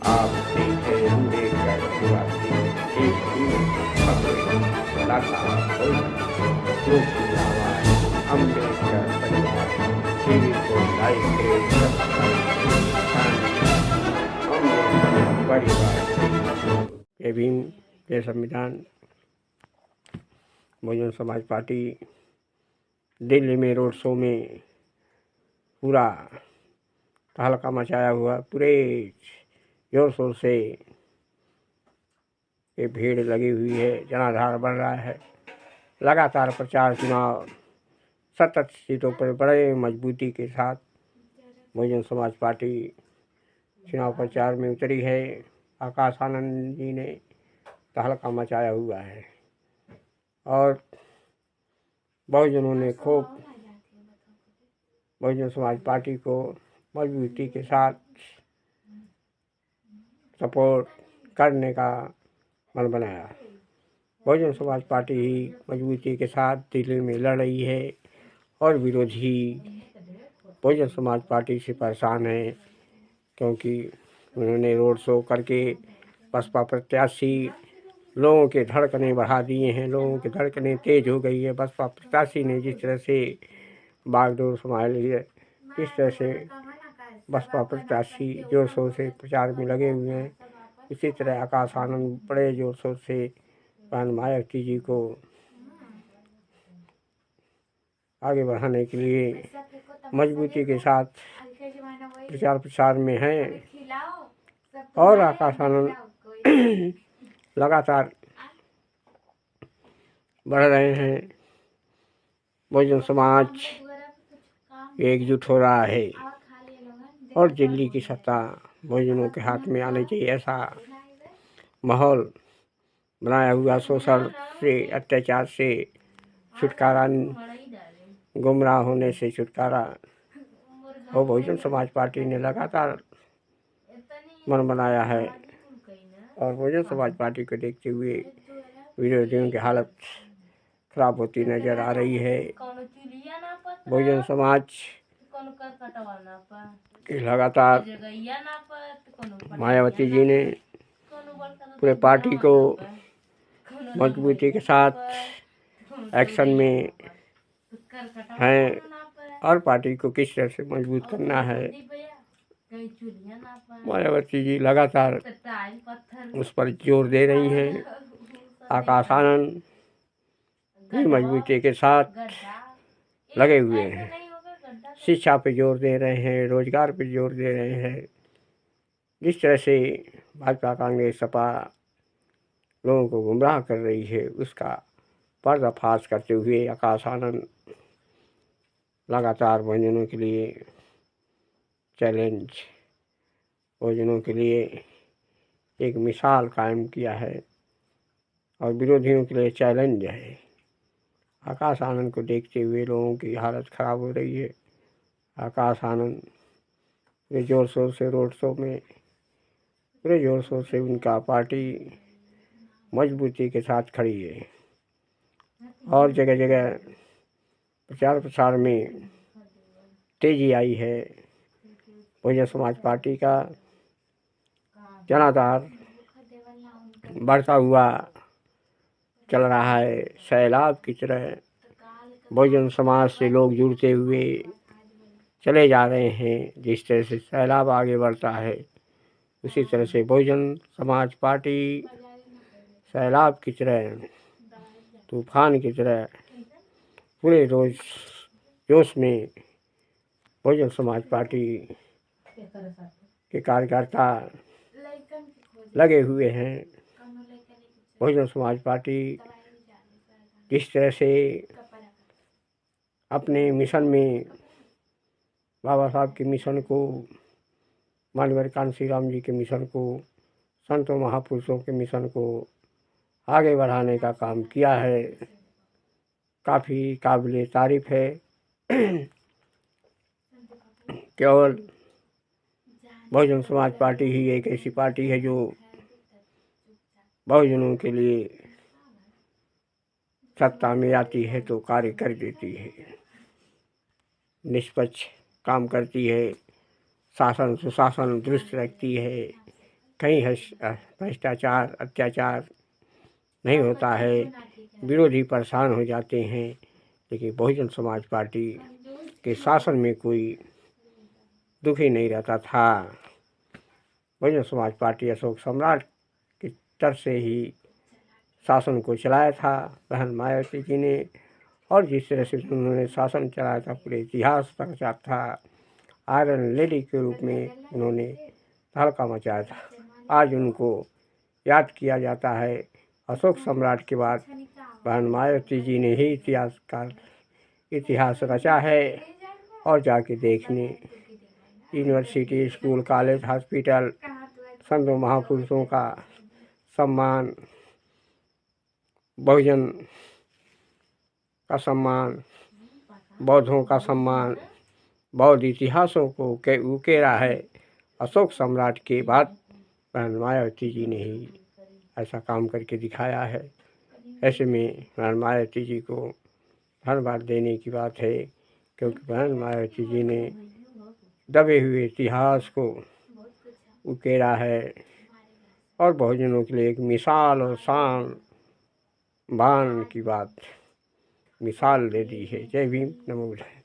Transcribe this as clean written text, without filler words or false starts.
आप देखें अम्बेडकर निवासी एक ही खबरें लगातार लोक की आवाज अम्बेडकर परिवार टीवी को लाइक करें, सब्सक्राइब अम्बेडकर परिवार। जय भीम, जय संविधान। बहुजन समाज पार्टी दिल्ली में रोड शो में पूरा तहलका मचाया हुआ, पूरे जोर शोर से ये भीड़ लगी हुई है, जनाधार बन रहा है। लगातार प्रचार चुनाव 77 सीटों पर बड़े मजबूती के साथ बहुजन समाज पार्टी चुनाव प्रचार में उतरी है। आकाश आनंद जी ने तहलका मचाया हुआ है और बहुजनों ने खूब बहुजन समाज पार्टी को मजबूती के साथ सपोर्ट करने का मन बनाया। बहुजन समाज पार्टी ही मजबूती के साथ दिल्ली में लड़ रही है और विरोधी बहुजन समाज पार्टी से परेशान है, क्योंकि उन्होंने रोड शो करके बसपा प्रत्याशी लोगों के धड़कने बढ़ा दिए हैं। लोगों की धड़कने तेज हो गई है। बसपा प्रत्याशी ने जिस तरह से बागडोर संभाली है, इस तरह से बसपा प्रत्याशी जोर शोर से प्रचार में लगे हुए हैं। इसी तरह आकाश आनंद बड़े जोर शोर से बहन मायावती जी को आगे बढ़ाने के लिए मजबूती के साथ प्रचार में हैं और आकाश आनंद लगातार बढ़ रहे हैं। बहुजन समाज एकजुट हो रहा है और दिल्ली की सत्ता बहुजनों के हाथ में आने चाहिए, ऐसा माहौल बनाया हुआ। शोषण से, अत्याचार से छुटकारा, गुमराह होने से छुटकारा और बहुजन समाज पार्टी ने लगातार मन बनाया है और बहुजन समाज पार्टी को देखते हुए विरोधियों की हालत खराब होती नजर आ रही है। बहुजन समाज की लगातार मायावती जी ने पूरे पार्टी को मजबूती के साथ एक्शन में हैं और पार्टी को किस तरह से मजबूत करना है, मायावती जी लगातार उस पर जोर दे रही हैं। आकाश आनंद भी मजबूती के साथ लगे हुए हैं, शिक्षा पे जोर दे रहे हैं, रोजगार पे जोर दे रहे हैं। जिस तरह से भाजपा, कांग्रेस, सपा लोगों को गुमराह कर रही है, उसका पर्दाफाश करते हुए आकाश आनंद लगातार बहुजनों के लिए चैलेंज, बहुजनों के लिए एक मिसाल कायम किया है और विरोधियों के लिए चैलेंज है। आकाश आनंद को देखते हुए लोगों की हालत खराब हो रही है। आकाश आनंद पूरे जोर शोर से रोड शो में, पूरे जोर शोर से उनका पार्टी मजबूती के साथ खड़ी है और जगह जगह प्रचार में तेजी आई है। बहुजन समाज पार्टी का जनाधार बढ़ता हुआ चल रहा है। सैलाब की तरह बहुजन समाज से लोग जुड़ते हुए चले जा रहे हैं। जिस तरह से सैलाब आगे बढ़ता है, उसी तरह से बहुजन समाज पार्टी सैलाब की तरह, तूफान की तरह पूरे रोज जोश में बहुजन समाज पार्टी के कार्यकर्ता लगे हुए हैं। बहुजन समाज पार्टी जिस तरह से अपने मिशन में, बाबा साहब के मिशन को, माननीय कांशी राम जी के मिशन को, संतों महापुरुषों के मिशन को आगे बढ़ाने का काम किया है, काफ़ी काबिले तारीफ है। केवल बहुजन समाज पार्टी ही एक ऐसी पार्टी है जो बहुजनों के लिए सत्ता में आती है तो कार्य कर देती है, निष्पक्ष काम करती है, शासन सुशासन दुरुस्त रखती है, कहीं भ्रष्टाचार अत्याचार नहीं होता है, विरोधी परेशान हो जाते हैं। लेकिन बहुजन समाज पार्टी के शासन में कोई दुख ही नहीं रहता था। बहुजन समाज पार्टी अशोक सम्राट की तरफ से ही शासन को चलाया था बहन मायावती जी ने, और जिस तरह से उन्होंने शासन चलाया था पूरे इतिहास रचा था। आयरन लेडी के रूप में उन्होंने तहलका मचाया था। आज उनको याद किया जाता है। अशोक सम्राट के बाद बहन मायावती जी ने ही इतिहास रचा है। और जाके देखने यूनिवर्सिटी, स्कूल, कॉलेज, हॉस्पिटल, संतों महापुरुषों का सम्मान, बहुजन का सम्मान, बौद्धों का सम्मान, बौद्ध इतिहासों को उकेरा है अशोक सम्राट के बाद बहन मायावती जी ने ही ऐसा काम करके दिखाया है। ऐसे में बहन मायावती जी को धन्यवाद देने की बात है, क्योंकि बहन मायावती जी ने दबे हुए इतिहास को उकेरा है और बहुजनों के लिए एक मिसाल और शान बान की बात मिसाल दे दी है। जय भीम, नमो बुद्धाय।